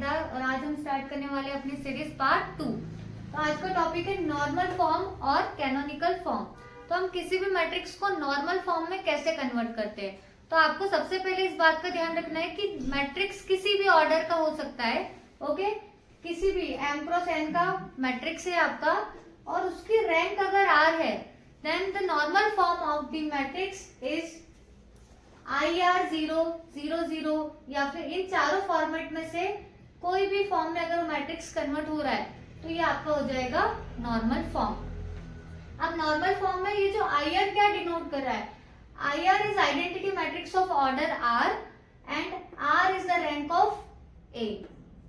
सिद्धार्थ और आज हम स्टार्ट करने वाले हैं अपनी सीरीज पार्ट 2। तो आज का टॉपिक है नॉर्मल फॉर्म और कैनोनिकल फॉर्म। तो हम किसी भी मैट्रिक्स को नॉर्मल फॉर्म में कैसे कन्वर्ट करते हैं। तो आपको सबसे पहले इस बात का ध्यान रखना है कि मैट्रिक्स किसी भी ऑर्डर का हो सकता है। ओके, किसी भी m क्रॉस n का मैट्रिक्स है आपका और उसकी रैंक अगर r है, then the normal form of the matrix is IR 0 0 0 या फिर इन चारों फॉर्मेट में से कोई भी फॉर्म में अगर मैट्रिक्स कन्वर्ट हो रहा है तो ये आपका हो जाएगा नॉर्मल फॉर्म। अब नॉर्मल फॉर्म में ये जो IR क्या डिनोट कर रहा है, IR is identity matrix of order R and R is the rank of A।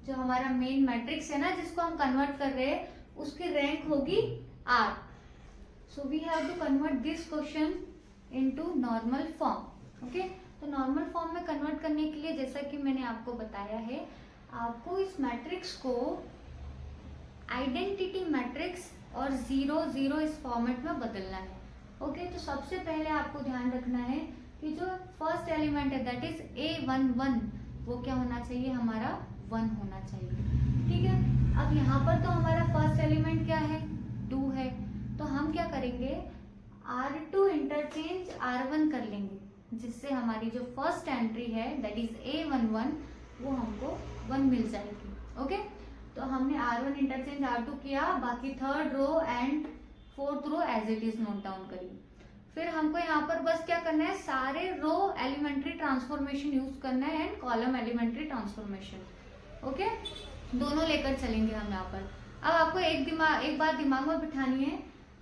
जो हमारा मेन मैट्रिक्स है ना जिसको हम कन्वर्ट कर रहे हैं उसकी रैंक होगी R। So we have to convert this question into normal form. Okay, तो नॉर्मल फॉर्म में कन्वर्ट करने के लिए जैसा कि मैंने आपको बताया है, आपको इस मैट्रिक्स को आइडेंटिटी मैट्रिक्स और 0 0 इस फॉर्मेट में बदलना है। ओके, तो सबसे पहले आपको ध्यान रखना है कि जो फर्स्ट एलिमेंट है दैट इज A11 वो क्या होना चाहिए, हमारा 1 होना चाहिए। ठीक है, अब यहाँ पर तो हमारा फर्स्ट एलिमेंट क्या है, 2 है, तो हम क्या करेंगे R2 इंटरचेंज R1 कर लेंगे, जिससे हमारी जो फर्स्ट एंट्री है दैट इज A11 वो हमको 1 मिल जाएगी। ओके, तो हमने R1 इंटरचेंज R2 किया, बाकी third row and fourth row as it is note down करिए। फिर हमको यहाँ पर बस क्या करना है, सारे रो एलिमेंट्री ट्रांसफॉर्मेशन यूज करना है and column elementary transformation. Okay, दोनों लेकर चलेंगे हम यहाँ पर। अब आपको एक बात दिमाग में बिठानी है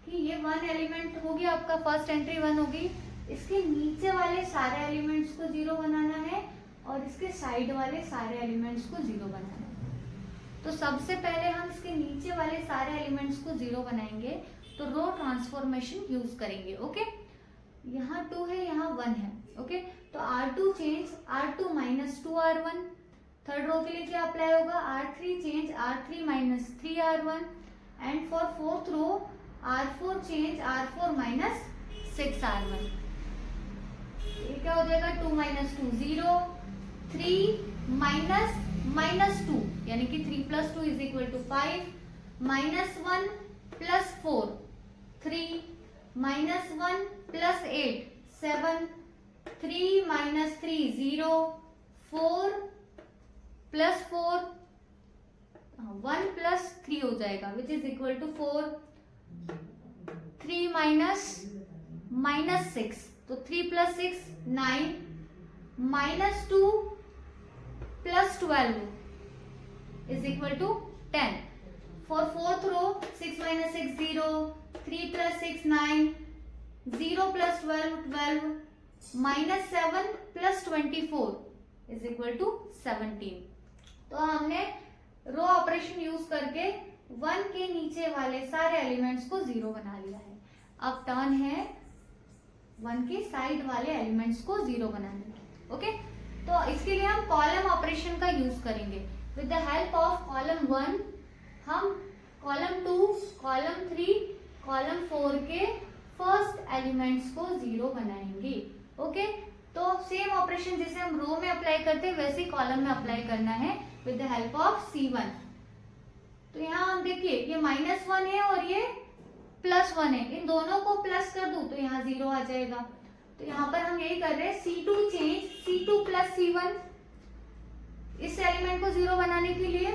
कि ये 1 एलिमेंट होगी, आपका फर्स्ट एंट्री 1 होगी, इसके नीचे वाले सारे एलिमेंट्स को 0 बनाना है और इसके साइड वाले सारे एलिमेंट्स को 0 बनाना है। तो सबसे पहले हम इसके नीचे वाले सारे एलिमेंट्स को 0 बनाएंगे, तो रो ट्रांसफॉर्मेशन यूज करेंगे। ओके, यहाँ 2 है, यहाँ 1 है। ओके, तो R2 change R2 minus 2R1। Third row के लिए क्या अप्लाई होगा, R3 change R3 minus 3R1 and for fourth row R4 change R4 minus 6R1। ये क्या हो जाएगा, 2 माइनस 2 0, 3 माइनस माइनस 2 यानी कि 3 plus 2 is equal to 5, minus 1 plus 4 3, minus 1 plus 8 7, 3 minus 3 0, 4 plus 4 1 plus 3 हो जाएगा which is equal to 4, 3 minus minus 6, तो 3 plus 6 9, minus 2 plus 12 is equal to 10। For fourth row 6 minus 6 0, 3 plus 6 9, 0 plus 12 12, minus 7 plus 24 is equal to 17। तो हमने row operation use करके 1 के नीचे वाले सारे एलिमेंट्स को 0 बना लिया है। अब टर्न है 1 के साइड वाले एलिमेंट्स को 0 बनाने की। ओके, तो इसके लिए हम कॉलम ऑपरेशन का यूज करेंगे। With the help of column 1 हम कॉलम 2, कॉलम 3, कॉलम 4 के फर्स्ट एलिमेंट्स को 0 बनाएंगे। ओके, तो सेम ऑपरेशन जैसे हम रो में अप्लाई करते हैं वैसे ही कॉलम में अप्लाई करना है with the help of C1। तो यहाँ हम देखिए ये -1 है और ये +1 है, इन दोनों को प्लस कर दूं तो यहाँ 0 आ जाएगा। तो यहाँ पर हम यही कर रहे हैं, C2 change C2 plus C1, इस एलिमेंट को 0 बनाने के लिए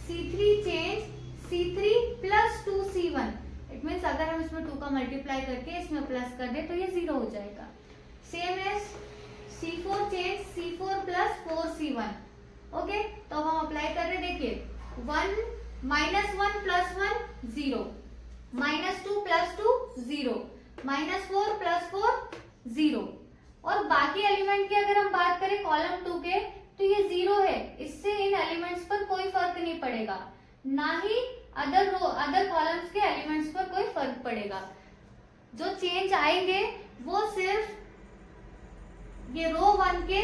C3 change C3 plus 2C1। It means अगर हम इसमें 2 का मल्टीप्लाई करके इसमें प्लस कर दे तो ये 0 हो जाएगा। Same as C4 change C4 plus 4C1। Okay, तो अब हम अप्लाई कर रहे हैं, देखिए 1 minus 1 plus 1 0, minus 2 plus 2 0, minus 4 plus 4 0। और बाकी एलिमेंट की अगर हम बात करें कॉलम 2 के, तो ये 0 है, इससे इन एलिमेंट्स पर कोई फर्क नहीं पड़ेगा, ना ही अदर कॉलम्स के एलिमेंट्स पर कोई फर्क पड़ेगा। जो चेंज आएंगे वो सिर्फ ये रो 1 के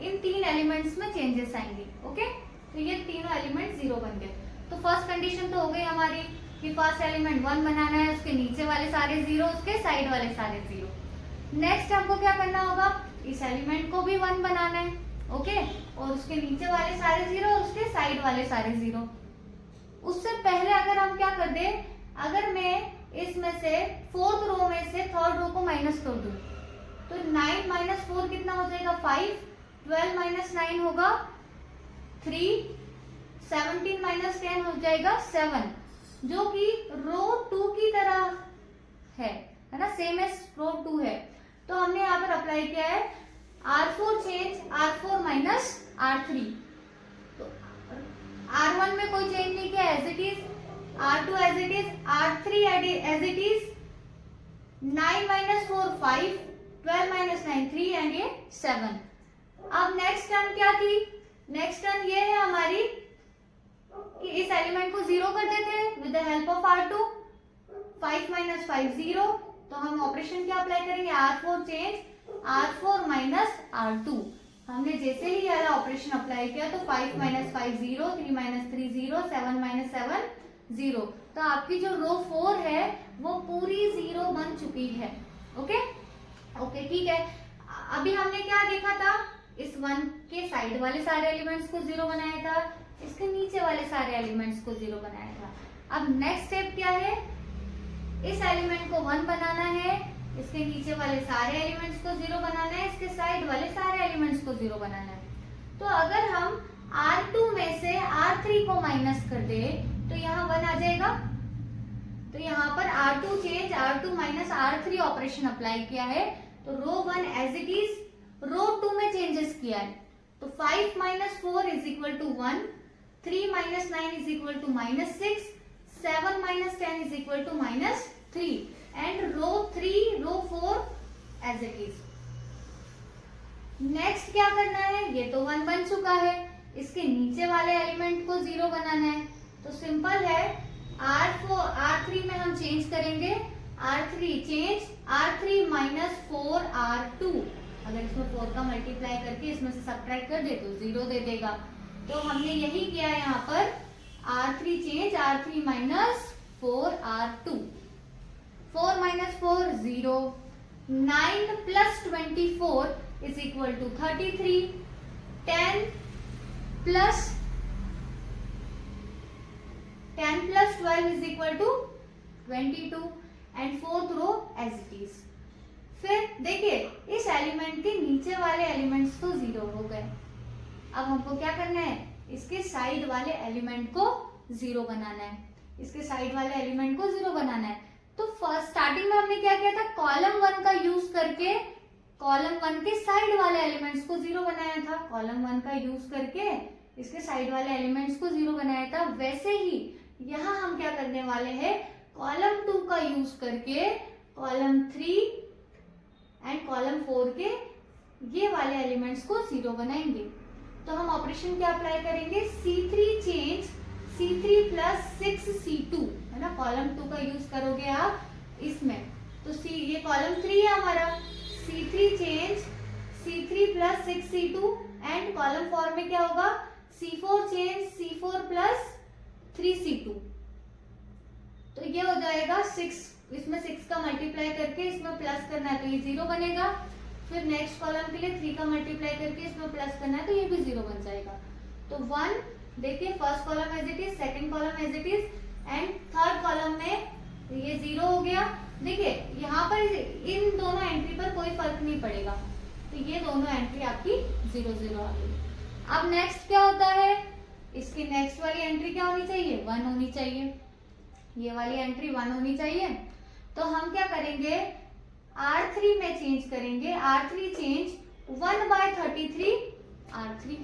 इन 3 एलिमेंट्स में चेंजेस आएंगे। ओके, तो ये तीनों एलिमेंट 0 बन गए। तो फर्स्ट कंडीशन तो हो गई हमारी कि फर्स्ट एलिमेंट 1 बनाना है, उसके नीचे वाले सारे 0, उसके साइड वाले सारे 0। नेक्स्ट हमको क्या करना होगा, इस एलिमेंट को भी 1 बनाना है। ओके, और उसके नीचे वाले सारे 0 और उसके साइड वाले सारे 0। उससे पहले अगर हम क्या कर दें, अगर मैं इसमें से 4th रो में से 3rd रो को माइनस कर दूं तो 9 माइनस 4 कितना हो जाएगा 5, 12 माइनस 9 होगा 3, 17 माइनस 10 हो जाएगा 7, जो कि रो 2 की तरह है ना, सेम एज रो 2 है। तो हमने यहाँ पर अप्लाई किया है R4 change R4 minus R3। तो R1 में कोई चेंज नहीं किया, as it is, R2 as it is, R3 as it is, 9 minus 4 5, 12 minus 9 3 and ये 7। अब नेक्स्ट टर्म क्या थी, नेक्स्ट टर्म ये है हमारी कि इस एलिमेंट को 0 कर देते हैं with the help of R2, 5 minus 5 0। तो हम ऑपरेशन क्या अप्लाई करेंगे, R4 change R4 minus R2। हमने जैसे ही वाला ऑपरेशन अप्लाई किया तो 5 माइनस 5 0, 3 माइनस 3 0, 7 माइनस 7 0। तो आपकी जो रो 4 है वो पूरी 0 बन चुकी है। ओके ओके ठीक है। अभी हमने क्या देखा था, इस 1 के साइड वाले सारे एलिमेंट्स को 0 बनाया था, इसके नीचे वाले सारे एलिमेंट्स को 0 बनाया था। अब नेक्स्ट स्टेप क्या है, इस एलिमेंट को 1 बनाना है, इसके नीचे वाले सारे एलिमेंट्स को 0 बनाना है, इसके साइड वाले सारे एलिमेंट्स को 0 बनाना है। तो अगर हम R2 में से R3 को माइनस कर दे तो यहाँ 1 आ जाएगा। तो यहाँ पर R2 change R2 minus R3 operation apply किया है। तो row 1 as it is, row 2 में चेंजेस किया है। तो 5 minus 4 is equal to 1, 3 minus 9 is equal to minus 6, 7 minus 10 is equal to minus 3 and row 3 row 4 as it is. Next क्या करना है, ये तो 1 बन चुका है, इसके नीचे वाले एलिमेंट को 0 बनाना है। तो सिंपल है, R3 में हम चेंज करेंगे, R3 change R3 minus 4 R2। अगर इसमें 4 का मल्टीप्लाई करके इसमें से सब्ट्रैक्ट कर दे तो 0 दे देगा। तो हमने यही किया है यहाँ पर, R3 change R3 minus 4 R2। 4 minus 4 0, 9 plus 24 is equal to 33, 10 plus 12 is equal to 22 and 4th row as it is. फिर देखिए इस एलिमेंट के नीचे वाले एलिमेंट्स तो 0 हो गए। अब हमको क्या करना है, इसके साइड वाले एलिमेंट को 0 बनाना है, इसके साइड वाले एलिमेंट को 0 बनाना है। तो फर्स्ट स्टार्टिंग में हमने क्या किया था, कॉलम 1 का यूज करके कॉलम 1 के साइड वाले एलिमेंट्स को 0 बनाया था। कॉलम 1 का यूज करके इसके साइड वाले एलिमेंट्स को 0 बनाया था। वैसे ही यहाँ हम क्या करने वाले हैं, कॉलम 2 का यूज करके कॉलम 3 एंड कॉलम 4 के ये वाले एलिमेंट्स को 0 बनाएंगे। तो हम ऑपरेशन क्या अप्लाई करेंगे, C3 change C3 plus 6C2, है ना, कॉलम 2 का यूज करोगे आप इसमें। तो ये कॉलम 3 है हमारा, C3 change C3 plus 6C2 and column 4 में क्या होगा, C4 change C4 plus 3C2। तो ये हो जाएगा 6, इसमें 6 का मल्टीप्लाई करके इसमें प्लस करना है तो ये 0 बनेगा। फिर नेक्स्ट कॉलम के लिए 3 का मल्टीप्लाई करके इसमें प्लस करना है तो ये भी 0 बन जाएगा। तो 1 देखिए, first column as it is, second column as it is and third column में ये 0 हो गया। देखिए यहाँ पर इन दोनों एंट्री पर कोई फर्क नहीं पड़ेगा, तो ये दोनों एंट्री आपकी 0 0 आ गई। अब नेक्स्ट क्या होता है, इसकी नेक्स्ट वाली एंट्री क्या होनी चाहिए, 1 होनी चाहिए, ये वाली एंट्री 1 होनी चाहिए। तो हम क्या करेंगे, R3 में चेंज करेंगे, R3 चेंज 1/33 R3।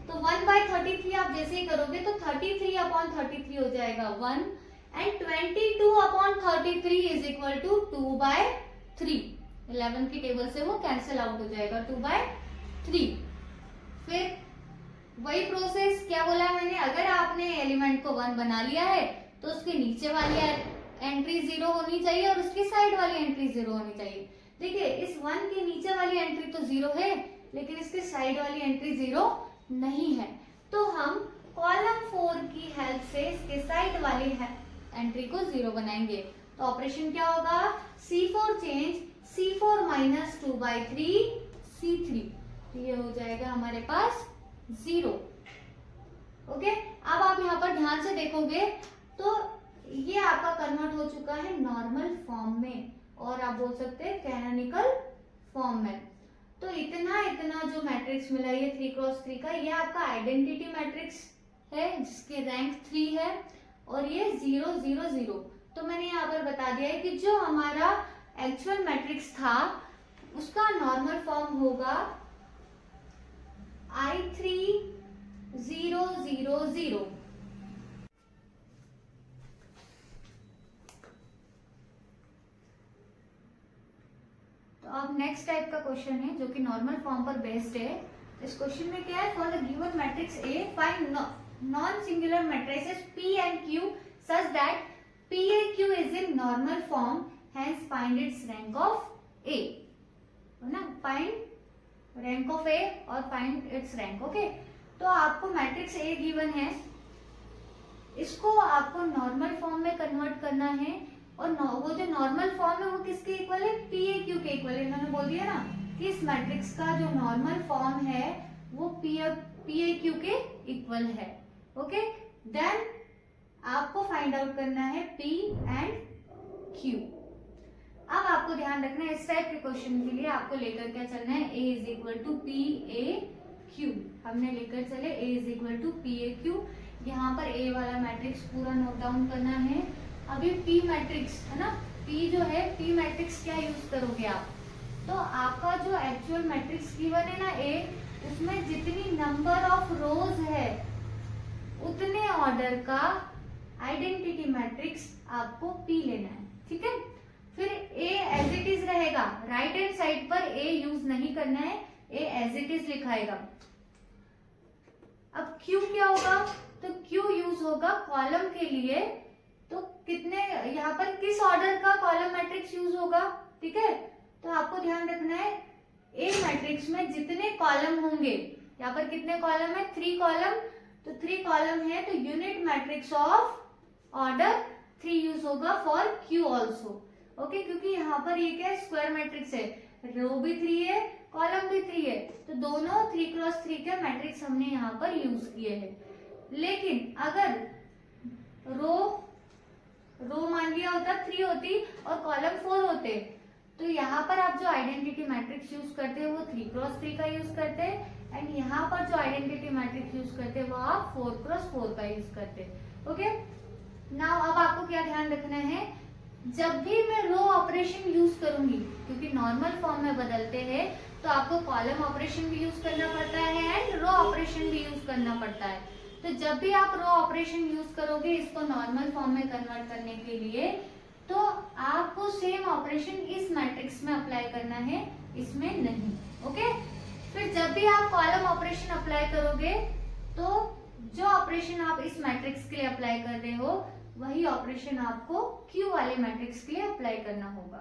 तो 1/33 आप जैसे ही करोगे तो 33/33 हो जाएगा 1 एंड 22/33 इज इक्वल टू 2/3। 11 की टेबल से वो कैंसिल आउट हो जाएगा 2/3। फिर वही प्रोसेस, क्या बोला मैंने, अगर आपने एलिमेंट को 1 बना लिया है तो उसके नीचे वाली एंट्री 0 होनी चाहिए और उसकी साइड वाली एंट्री 0 होनी चाहिए। देखिए इस 1 के नीचे वाली एंट्री तो 0 है लेकिन इसके साइड वाली एंट्री 0 नहीं है। तो हम कॉलम 4 की हेल्प से इसके साइड वाली एंट्री को 0 बनाएंगे। तो ऑपरेशन क्या होगा, C4 change C4 minus 2/3 C3। तो ये हो जाएगा हमारे पास 0। ओके, अब आप यहाँ पर ध्यान से देखोगे तो ये आपका कन्वर्ट हो चुका है नॉर्मल फॉर्म में, और आप बोल सकते हैं कैनोनिकल फॉर्म में। तो इतना जो मैट्रिक्स मिला ये 3x3 का, ये आपका आइडेंटिटी मैट्रिक्स है जिसकी रैंक 3 है, और ये 0 0 0। तो मैंने यहाँ पर बता दिया है कि जो हमारा एक्चुअल मैट्रिक्स था उसका नॉर्मल फॉर्म होगा I3 0 0 0। तो अब नेक्स्ट टाइप का क्वेश्चन है जो कि नॉर्मल फॉर्म पर बेस्ड है। इस क्वेश्चन में क्या है, for the given matrix A find non singular matrices P and Q such that PAQ is in normal form, hence find its rank of A, है ना, find rank of A और find its rank। Okay, तो आपको matrix A given है, इसको आपको normal form में convert करना है, और वो जो नॉर्मल फॉर्म है वो किसके इक्वल है, PAQ के इक्वल है। इन्होंने बोल दिया ना कि इस मैट्रिक्स का जो नॉर्मल फॉर्म है वो PAQ के इक्वल है। ओके, देन आपको फाइंड आउट करना है P and Q। अब आपको ध्यान रखना है इस टाइप के क्वेश्चन के लिए आपको लेकर क्या चलना है, A is equal to PAQ। हमने लेकर चले A is equal to PAQ। यहाँ पर A वाला मैट्रिक्स पूरा नोट डाउन करना है। अभी P मैट्रिक्स है ना, P जो है, P मैट्रिक्स क्या यूज करोगे आप, तो आपका जो एक्चुअल मैट्रिक्स गिवन है ना A, उसमें जितनी नंबर ऑफ रोज है उतने ऑर्डर का आइडेंटिटी मैट्रिक्स आपको P लेना है। ठीक है, फिर A एज इट इज रहेगा, राइट हैंड साइड पर A यूज नहीं करना है, A एज इट इज लिखाएगा। अब Q क्या होगा, तो Q यूज होगा कॉलम के लिए, तो कितने यहाँ पर किस ऑर्डर का कॉलम मैट्रिक्स यूज होगा। ठीक है, तो आपको ध्यान रखना है A मैट्रिक्स में जितने कॉलम होंगे, यहाँ पर कितने कॉलम है, 3 कॉलम, तो 3 कॉलम है तो unit matrix of order 3 use होगा फॉर Q ऑल्सो। ओके, क्योंकि यहाँ पर ये क्या है, स्क्वायर मैट्रिक्स है, रो भी 3 है, कॉलम भी 3 है, तो दोनों 3x3 के मैट्रिक्स हमने यहाँ पर यूज किए हैं। लेकिन अगर रो मान लिया होता 3 होती और कॉलम 4 होते, तो यहाँ पर आप जो आइडेंटिटी मैट्रिक्स यूज करते हैं वो 3x3 का यूज करते हैं, एंड यहाँ पर जो आइडेंटिटी मैट्रिक्स यूज करते हैं वो आप 4x4 का यूज करते हैं। ओके, नाउ अब आपको क्या ध्यान रखना है, जब भी मैं रो ऑपरेशन यूज करूंगी, क्योंकि नॉर्मल फॉर्म में बदलते हैं तो आपको कॉलम ऑपरेशन भी यूज करना पड़ता है एंड रो ऑपरेशन भी यूज करना पड़ता है। तो जब भी आप रो ऑपरेशन यूज करोगे इसको नॉर्मल फॉर्म में कन्वर्ट करने के लिए, तो आपको सेम ऑपरेशन इस मैट्रिक्स में अप्लाई करना है, इसमें नहीं। ओके, फिर जब भी आप कॉलम ऑपरेशन अप्लाई करोगे तो जो ऑपरेशन आप इस मैट्रिक्स के लिए अप्लाई कर रहे हो वही ऑपरेशन आपको Q वाले मैट्रिक्स के लिए अप्लाई करना होगा।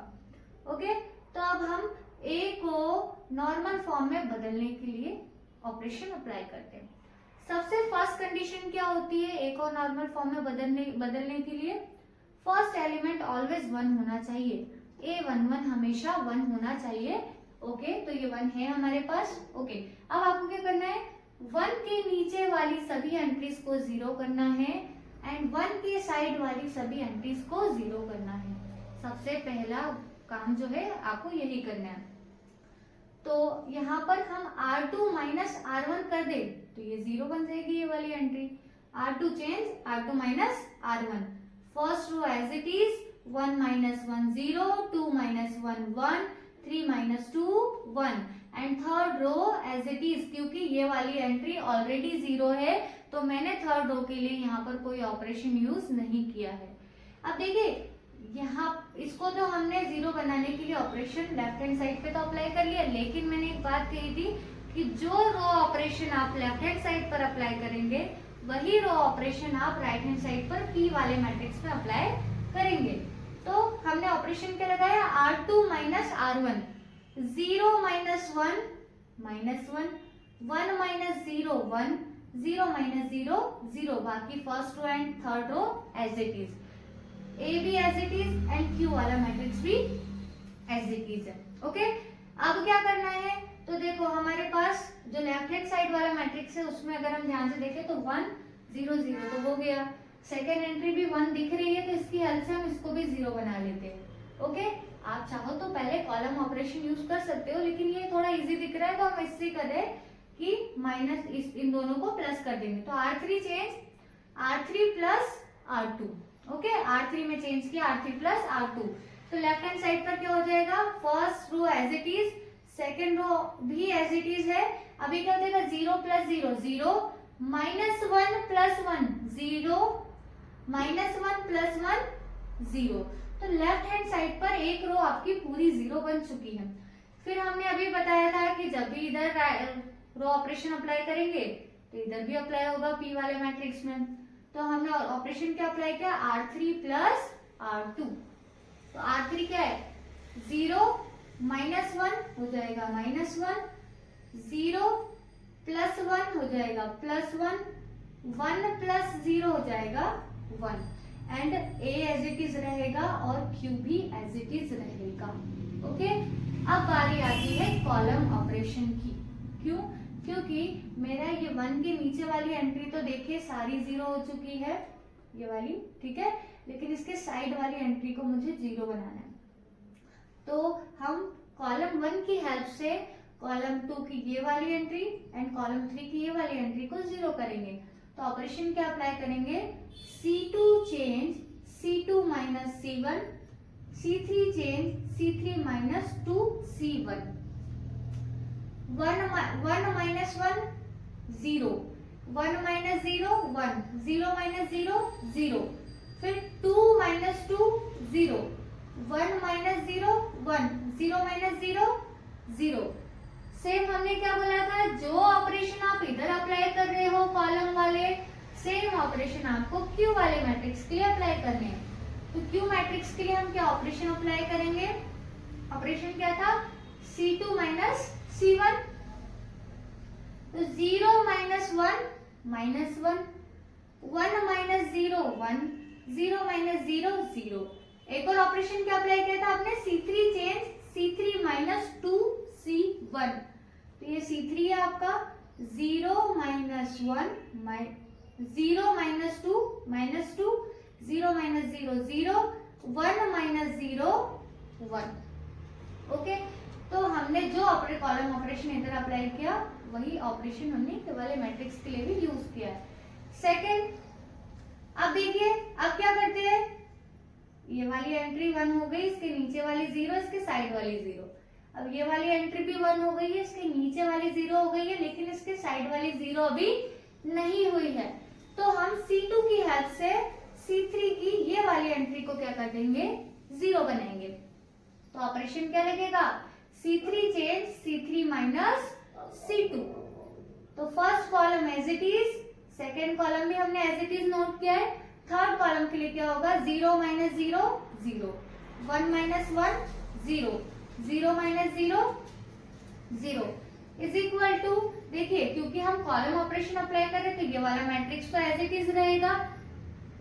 ओके, तो अब हम A को नॉर्मल फॉर्म में बदलने के लिए ऑपरेशन अप्लाई करते हैं। सबसे फर्स्ट कंडीशन क्या होती है A को नॉर्मल फॉर्म में बदलने के लिए, फर्स्ट एलिमेंट ऑलवेज 1 होना चाहिए, A11 हमेशा 1 होना चाहिए। ओके, तो ये 1 है हमारे पास। ओके, अब आपको क्या करना है, 1 के नीचे वाली सभी एंट्रीज को 0 करना है एंड 1 के साइड वाली सभी एंट्रीज को 0 करना है। सबसे पहला काम जो है आपको यही करना है। तो यहाँ पर हम R2 माइनस R1 कर दे तो ये 0 बन जाएगी ये वाली entry. R2 change R2 minus R1, first row as it is, 1 minus 1 0, 2 minus 1 1, 3 minus 2 1, and third row as it is, क्योंकि ये वाली एंट्री ऑलरेडी 0 है तो मैंने थर्ड रो के लिए यहाँ पर कोई ऑपरेशन यूज नहीं किया है। अब देखिए यहाँ इसको तो हमने 0 बनाने के लिए ऑपरेशन लेफ्ट हैंड साइड पे तो अप्लाई कर लिया, लेकिन मैंने एक बात कही थी कि जो रो ऑपरेशन आप लेफ्ट हैंड साइड पर अप्लाई करेंगे वही रो ऑपरेशन आप राइट हैंड साइड पर P वाले मैट्रिक्स में अप्लाई करेंगे। तो हमने ऑपरेशन क्या लगाया, R2 minus R1, 0 minus 1 minus 1, 1 minus 0 1, 0 minus 0 0, बाकी first row and third row as it is, A भी एज इट इज एंड Q वाला मैट्रिक्स भी एज इट इज है। ओके, अब क्या करना है, तो देखो हमारे पास जो लेफ्ट हैंड साइड वाला मैट्रिक्स है उसमें अगर हम ध्यान से देखें तो 1 0 0 तो हो गया। सेकेंड एंट्री भी 1 दिख रही है तो इसकी हेल्प से हम इसको भी 0 बना लेते हैं। ओके, आप चाहो तो पहले कॉलम ऑपरेशन यूज कर सकते हो, लेकिन ये थोड़ा इजी दिख रहा है तो हम इससे करें कि माइनस इन दोनों को प्लस कर देंगे। तो R3 change R3 plus R2। Okay, R3 में चेंज किया R3 प्लस R2। तो लेफ्ट हैंड साइड पर क्या हो जाएगा, first row as it is, second row भी एज इट इज है। अभी क्या हो जाएगा 0 plus 0 0, minus 1 plus 1 0, minus 1 plus 1 0। तो लेफ्ट हैंड साइड पर एक रो आपकी पूरी 0 बन चुकी है। फिर हमने अभी बताया था कि जब भी इधर रो ऑपरेशन अप्लाई करेंगे तो इधर भी अप्लाई होगा पी वाले मैट्रिक्स में। तो हमने ऑपरेशन क्या अप्लाई किया, R3 प्लस R2। तो R3 क्या है 0, माइनस 1 हो जाएगा माइनस 1, 0 प्लस 1 हो जाएगा प्लस 1, 1 प्लस 0 हो जाएगा 1, and A as it is रहेगा और Q भी एज इट इज रहेगा। ओके, अब बारी आती है कॉलम ऑपरेशन की। क्यों, क्योंकि मेरा ये 1 के नीचे वाली एंट्री तो देखिए सारी 0 हो चुकी है, ये वाली, ठीक है, लेकिन इसके साइड वाली एंट्री को मुझे 0 बनाना है। तो हम कॉलम 1 की हेल्प से कॉलम 2 की ये वाली एंट्री एंड कॉलम 3 की ये वाली एंट्री को 0 करेंगे। तो ऑपरेशन क्या अप्लाई करेंगे, C2 change C2 minus C1, C3 change C3 minus 2 C1, 1 minus 1 0, 1 minus 0 1, 0 minus 0 0, फिर 2 माइनस 2 0, 1 माइनस 0 1, 0 माइनस 0 0। सेम हमने क्या बोला था, जो ऑपरेशन आप इधर अप्लाई कर रहे हो कॉलम वाले, सेम ऑपरेशन आपको क्यू वाले मैट्रिक्स के लिए अप्लाई करने हैं। तो क्यू मैट्रिक्स के लिए हम क्या ऑपरेशन अप्लाई करेंगे, ऑपरेशन क्या था C2 माइनस C1। तो 0 माइनस 1 माइनस 1, 1 माइनस 0 1, 0 माइनस 0 0। एक और ऑपरेशन क्या अप्लाई किया था आपने, C3 change C3 minus 2 C1। तो ये C3 है आपका, 0 minus 1 0 minus 2 minus 2, 0 minus 0 0, 1 minus 0 1। Okay, तो हमने जो कॉलम ऑपरेशन इधर अप्लाई किया वही ऑपरेशन हमने ये वाले मैट्रिक्स के लिए भी यूज किया है। सेकेंड, अब देखिए अब क्या करते हैं, ये वाली एंट्री 1 हो गई, इसके नीचे वाली 0, इसके साइड वाली 0। अब ये वाली एंट्री भी 1 हो गई है, इसके नीचे वाली 0 हो गई है, लेकिन इसके साइड वाली 0 अभी नहीं हुई है। तो हम C2 की हेल्प से C3 की ये वाली एंट्री को क्या कर देंगे, 0 बनाएंगे। तो ऑपरेशन क्या लगेगा, C3 change C3 minus C2। तो first column as it is, second column भी हमने एज इट इज नोट किया है। थर्ड कॉलम के लिए क्या होगा, 0 minus 0 0, 1 minus 1 0, 0 minus 0 0 is equal to, देखिए क्योंकि हम कॉलम ऑपरेशन अप्लाई कर रहे हैं तो ये वाला मैट्रिक्स तो एज इट इज रहेगा,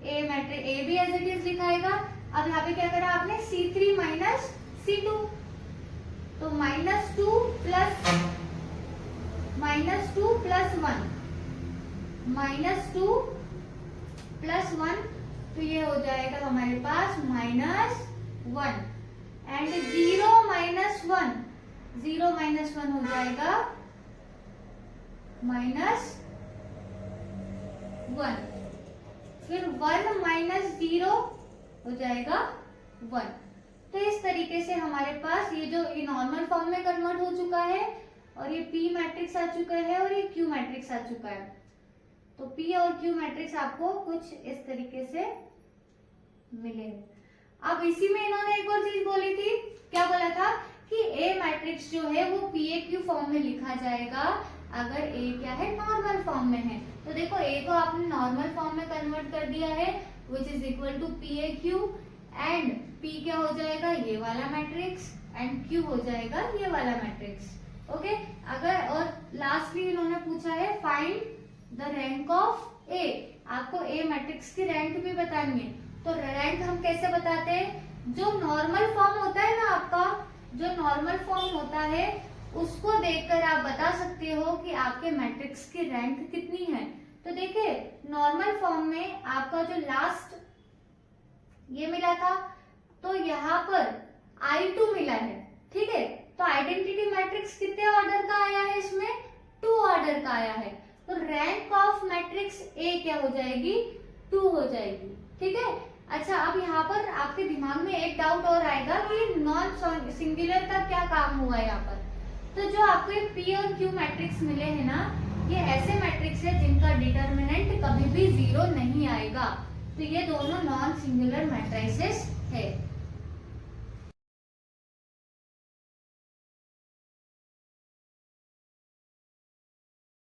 ए भी एज इट इज लिखाएगा। अब यहाँ पे क्या करा आपने, C3 माइनस C2, तो माइनस 2 प्लस 1, माइनस 2 प्लस 1, तो ये हो जाएगा हमारे पास माइनस 1, एंड 0 माइनस 1, 0 माइनस 1 हो जाएगा माइनस 1, फिर 1 माइनस 0 हो जाएगा 1। तो इस तरीके से हमारे पास ये जो नॉर्मल फॉर्म में कन्वर्ट हो चुका है और ये P मैट्रिक्स आ चुका है और ये Q मैट्रिक्स आ चुका है। तो P और Q मैट्रिक्स आपको कुछ इस तरीके से मिले। अब इसी में इन्होंने एक और चीज बोली थी, क्या बोला था कि A मैट्रिक्स जो है वो PAQ फॉर्म में लिखा जाएगा अगर A क्या है, नॉर्मल फॉर्म में है। तो देखो A को आपने नॉर्मल फॉर्म में कन्वर्ट कर दिया है which is equal to PAQ, and P क्या हो जाएगा, ये वाला मैट्रिक्स, एंड Q हो जाएगा ये वाला मैट्रिक्स। ओके, अगर और लास्टली इन्होंने पूछा है find the rank of A, आपको A मैट्रिक्स की रैंक भी बतानी है। तो रैंक हम कैसे बताते हैं, जो नॉर्मल फॉर्म होता है ना आपका, जो नॉर्मल फॉर्म होता है उसको देखकर आप बता सकते हो कि आपके मैट्रिक्स की रैंक कितनी है। तो देखिए नॉर्मल फॉर्म में आपका जो लास्ट ये मिला था, तो यहाँ पर I2 मिला है, ठीक है। तो आइडेंटिटी मैट्रिक्स कितने ऑर्डर का आया है, इसमें 2 ऑर्डर का आया है। तो रैंक ऑफ मैट्रिक्स ए क्या हो जाएगी, 2 हो जाएगी, ठीक है। अच्छा, अब यहाँ पर आपके दिमाग में एक डाउट और आएगा कि नॉन सिंगुलर का क्या काम हुआ यहाँ पर। तो जो आपको ये पी और क्यू मैट्रिक्स मिले हैं ना, ये ऐसे मैट्रिक्स है जिनका डिटर्मिनेंट कभी भी 0 नहीं आएगा। तो ये दोनों नॉन सिंगुलर मैट्रिसेस है।